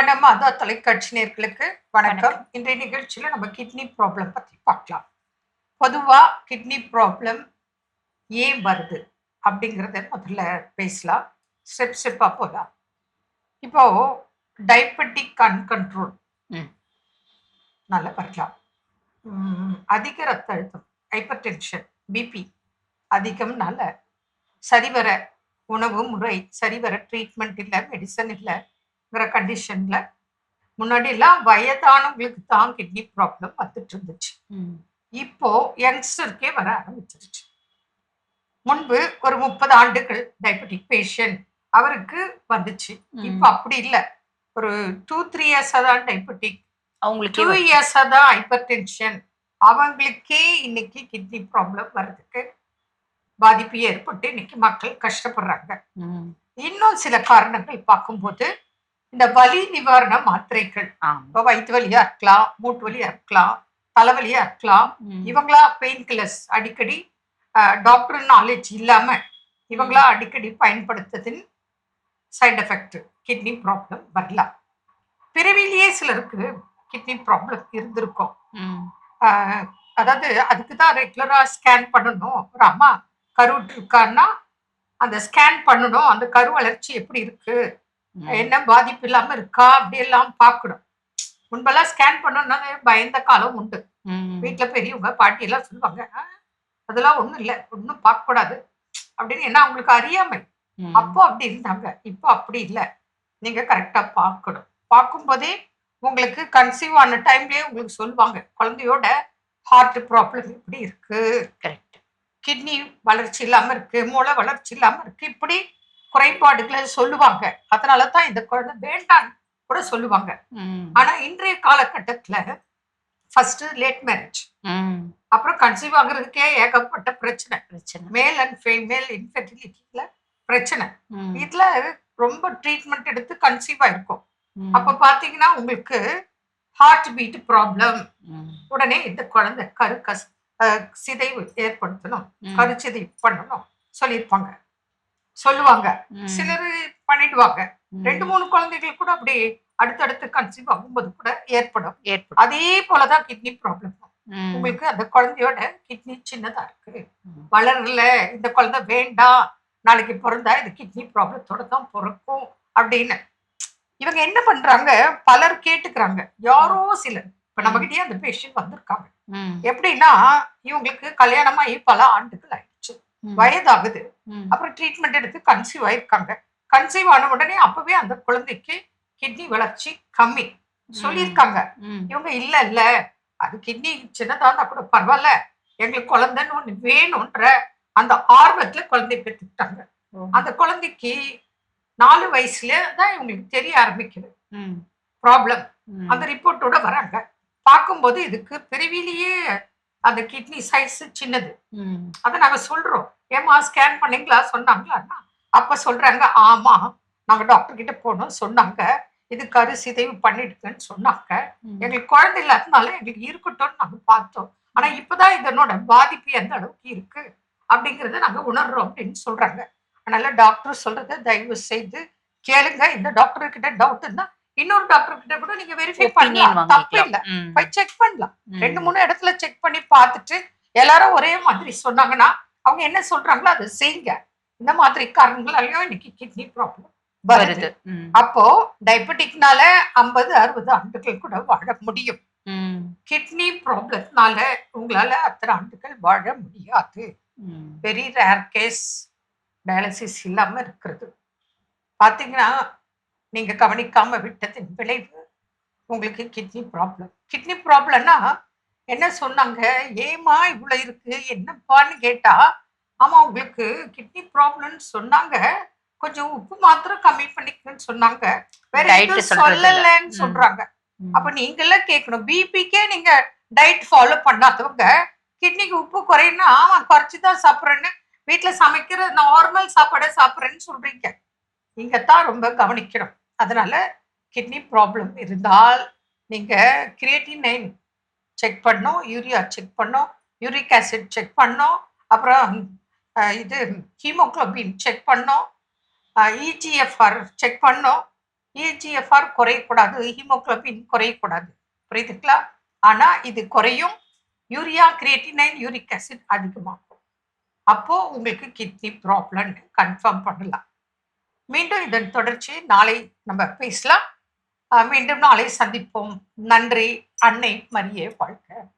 அன்பான மாதா தொலைக்காட்சி நேயர்களுக்கு வணக்கம். வணக்கம். இன்றைய நிகழ்ச்சியில நம்ம கிட்னி ப்ராப்ளம் பத்தி பார்க்கலாம். பொதுவா கிட்னி ப்ராப்ளம் ஏன் வருது அப்படிங்கிறத முதல்ல பேசலாம். ஸ்டெப் ஸ்டெப்பா போலாம். இப்போ டயபெட்டிக் அன்கண்ட்ரோல் ம். நல்லா பார்க்கலாம். அதிக ரத்த அழுத்தம், ஹைப்பர் டென்ஷன், பிபி அதிகம்னால சரிவர உணவு முறை, சரிவர ட்ரீட்மெண்ட் இல்ல, மெடிசன் இல்லங்கிற கண்டிஷன்ல முன்னாடி எல்லாம் வயதானவங்களுக்கு தான் கிட்னி ப்ராப்ளம் வந்துட்டு இருந்துச்சு. ம். இப்போ யங்ஸ்டருக்கே வர ஆரம்பிச்சிருச்சு. முன்பு ஒரு 30 ஆண்டுகள் டயபெட்டிக் பேஷண்ட் அவருக்கு வந்துச்சு. இப்போ ம். அப்படி இல்ல. ஒரு 2, 3 இயர்ஸா தான் டயபெட்டிக், அவங்களுக்கே 2 வருது. இயர்ஸா தான் ஹைப்பர் டென்ஷன். அவங்களுக்கே இன்னைக்கு கிட்னி ப்ராப்ளம் வர்றதுக்கு பாதிப்பு ஏற்பட்டு இன்னைக்கு மக்கள் கஷ்டப்படுறாங்க. ம். இன்னும் சில காரணங்கள் பார்க்கும்போது இந்த வலி நிவாரண மாத்திரைகள், ஆமா. இப்போ வயிற்று வலியா இருக்கலாம், மூட்டு வலியா இருக்கலாம், தலைவலியா இருக்கலாம். ம். இவங்களா பெயின் கில்லர்ஸ் அடிக்கடி டாக்டர் நாலேஜ் இல்லாம இவங்களா அடிக்கடி பயன்படுத்துறதின் சைடு எஃபெக்ட் கிட்னி ப்ராப்ளம் வரலாம். பிறவிலேயே சிலருக்கு கிட்னி ப்ராப்ளம் இருந்திருக்கும். ம். ஆஹ் அதாவது அதுக்கு தான் ரெகுலரா ஸ்கேன் பண்ணணும். ஒரு அம்மா கருவுற்று இருக்கான்னா அந்த ஸ்கேன் பண்ணணும். அந்த கரு வளர்ச்சி எப்படி இருக்கு, ம். என்ன பாதிப்பு இல்லாம இருக்கா, அப்படியெல்லாம் பார்க்கணும். முன்பெல்லாம் ஸ்கேன் பண்ணணும்னா பயந்த காலம் உண்டு. ம். வீட்ல பெரியவங்க பாட்டி எல்லாம் சொல்லுவாங்க, அதெல்லாம் ஒண்ணும் இல்ல, ஒண்ணும் பார்க்க கூடாது அப்படின்னு. ஏன்னா அவங்களுக்கு அறியாமை. ம். அப்போ அப்படி இருந்தாங்க, இப்போ அப்படி இல்ல. நீங்க கரெக்டா பார்க்கணும். பார்க்கும்போதே உங்களுக்கு கன்சீவ் ஆன டைம்லயே உங்களுக்கு சொல்லுவாங்க, குழந்தையோட ஹார்ட் ப்ராப்ளம் இப்படி இருக்கு, கரெக்ட். கிட்னி வளர்ச்சி இல்லாம இருக்கு, மூளை வளர்ச்சி இல்லாம இருக்கு, இப்படி குறைபாடுகளை சொல்லுவாங்க. அதனால தான் இந்த குழந்தை வேண்டான்னு கூட சொல்லுவாங்க. ம். ஆனா இன்றைய காலகட்டத்துல ஃபர்ஸ்ட் லேட் மேரேஜ், ம். அப்புறம் கன்சீவ் ஆகுறதுக்கே ஏகப்பட்ட பிரச்சனை. பிரச்சனை. மேல் அண்ட் ஃபீமேல் இன்ஃபெர்டிலிட்டில பிரச்சனை. ம். இதுல ரொம்ப ட்ரீட்மெண்ட் எடுத்து கன்சீவ் ஆயிருக்கும். ம். அப்ப பாத்தீங்கன்னா உங்களுக்கு ஹார்ட் பீட் ப்ராப்ளம். ம். உடனே இந்த குழந்தை சிதைவு ஏற்படுத்தணும், ம். கருச்சிதைவு பண்ணணும் சொல்லியிருப்பாங்க, சொல்லுவாங்க. ம். சிலர் பண்ணிடுவாங்க. ம். 2, 3 குழந்தைகள் கூட அப்படி அடுத்தடுத்து கன்சீவ் ஆகும்போது கூட ஏற்படும். ஏற்படும். அதே போலதான் கிட்னி ப்ராப்ளம். ம். உங்களுக்கு அந்த குழந்தையோட கிட்னி சின்னதா இருக்கு, ம். வளரல, இந்த குழந்தை வேண்டாம், நாளைக்கு பிறந்தா இது கிட்னி ப்ராப்ளத்தோட தான் பிறக்கும் அப்படின்னு இவங்க என்ன பண்றாங்க, பலர் கேட்டுக்கிறாங்க. யாரோ சிலர் இப்ப நம்ம கிட்டயே அந்த பேஷண்ட் வந்திருக்காங்க. ம். எப்படின்னா இவங்களுக்கு கல்யாணமாகி பல ஆண்டுகள் ஆயிடுச்சு, ம். வயதாகுது, ம். அப்புறம் ட்ரீட்மெண்ட் எடுத்து கன்சீவ் ஆயிருக்காங்க. கன்சீவ் ஆன உடனே அப்பவே அந்த குழந்தைக்கு கிட்னி வளர்ச்சி கம்மி சொல்லியிருக்காங்க. ம். இவங்க இல்ல இல்ல, அது கிட்னி சின்னதா இருந்தா கூட பரவாயில்ல, எங்களுக்கு குழந்தைன்னு ஒண்ணு வேணும்ன்ற அந்த ஆர்வத்துல குழந்தை பெற்றுக்கிட்டாங்க. ஓ. அந்த குழந்தைக்கு 4 வயசுல தான் இவங்களுக்கு தெரிய ஆரம்பிக்குது ம். ப்ராப்ளம். ம். அந்த ரிப்போர்ட்டோட வராங்க. பார்க்கும்போது இதுக்கு பிறவிலேயே அந்த கிட்னி சைஸ் சின்னது. ம். அதை நாங்க சொல்றோம், ஏமா ஸ்கேன் பண்ணீங்களா சொன்னாங்களான்னா, அப்ப சொல்றாங்க, ஆமா நாங்க டாக்டர் கிட்ட போனோம், சொன்னாங்க இது கரு சிதைவு பண்ணிடுக்குன்னு சொன்னாங்க. ம். எங்களுக்கு குழந்தை இல்லாதனால எங்களுக்கு இருக்கட்டும்னு நாங்க பார்த்தோம். ஆனா இப்பதான் இதனோட பாதிப்பு எந்த அளவுக்கு இருக்கு அப்படிங்கறத நாங்க உணர்றோம் அப்படின்னு சொல்றாங்க. அதனால டாக்டர் சொல்றத தயவு செய்து கேளுங்க. இந்த டாக்டர் கிட்ட டவுட் இருந்தா இன்னொரு டாக்டர் கிட்ட கூட நீங்க வெரிஃபை ஒப்பீனியன் பண்ணலாம், தப்பு வாங்கிக்கலாம். இல்ல. ம். போய் செக் பண்ணலாம். ம். 2, 3 இடத்துல செக் பண்ணி பார்த்துட்டு எல்லாரும் ஒரே மாதிரி சொன்னாங்கன்னா அவங்க என்ன சொல்றாங்களோ அதை செய்யுங்க. இந்த மாதிரி காரணங்களாலயும் இன்னைக்கு கிட்னி ப்ராப்ளம் வருது. வருது. ம். அப்போ டயபெட்டிக்னால 50, 60 ஆண்டுகள் கூட வாழ முடியும். ம். கிட்னி ப்ராப்ளத்தினால உங்களால அத்தனை ஆண்டுகள் வாழ முடியாது. ம். வெரி ரேர் கேஸ் டயாலிசிஸ் இல்லாம இருக்கிறது. பாத்தீங்கன்னா நீங்க கவனிக்காம விட்டதின் விளைவு உங்களுக்கு கிட்னி ப்ராப்ளம். கிட்னி ப்ராப்ளம்னா என்ன சொன்னாங்க, ஏமா இவ்வளவு இருக்கு என்னப்பான்னு கேட்டா, ஆமா உங்களுக்கு கிட்னி ப்ராப்ளம்னு சொன்னாங்க, கொஞ்சம் உப்பு மாத்திரம் கம்மி பண்ணிக்கன்னு சொன்னாங்க, வேற டயட் எதுவும் சொல்றது இல்ல. சொல்லலன்னு ம். சொல்றாங்க. ம். அப்ப நீங்கெல்லாம் கேட்கணும், பிபிக்கே நீங்க டயட் ஃபாலோ பண்ணாதவங்க கிட்னிக்கு உப்பு குறையுன்னா ஆமா குறைச்சிதான் சாப்பிட்றேன்னு வீட்டுல சமைக்கிற நார்மல் சாப்பாடை சாப்பிட்றேன்னு சொல்றீங்க. இங்கத்தான் ரொம்ப கவனிக்கணும். அதனால கிட்னி ப்ராப்ளம் இருந்தால் நீங்க கிரியேட்டினைன் செக் பண்ணோம், யூரியா செக் பண்ணோம், யூரிக் ஆசிட் செக் பண்ணோம், அப்புறம் இது ஹீமோகுளோபின் செக் பண்ணோம், இஜிஎஃப்ஆர் செக் பண்ணோம். இஜிஎஃப்ஆர் குறையக்கூடாது, ஹீமோகுளோபின் குறையக்கூடாது. புரியுதுங்களா? ஆனா இது குறையும். யூரியா, கிரியேட்டினைன், யூரிக் ஆசிட் அதிகமாகும். அப்போ உங்களுக்கு கிட்னி ப்ராப்ளம் கன்ஃபார்ம் பண்ணலாம். மீண்டும் இதன் தொடர்ச்சி நாளை நம்ம பேசலாம். மீண்டும் நாளை சந்திப்போம். நன்றி. அன்னை மரியே வாழ்க.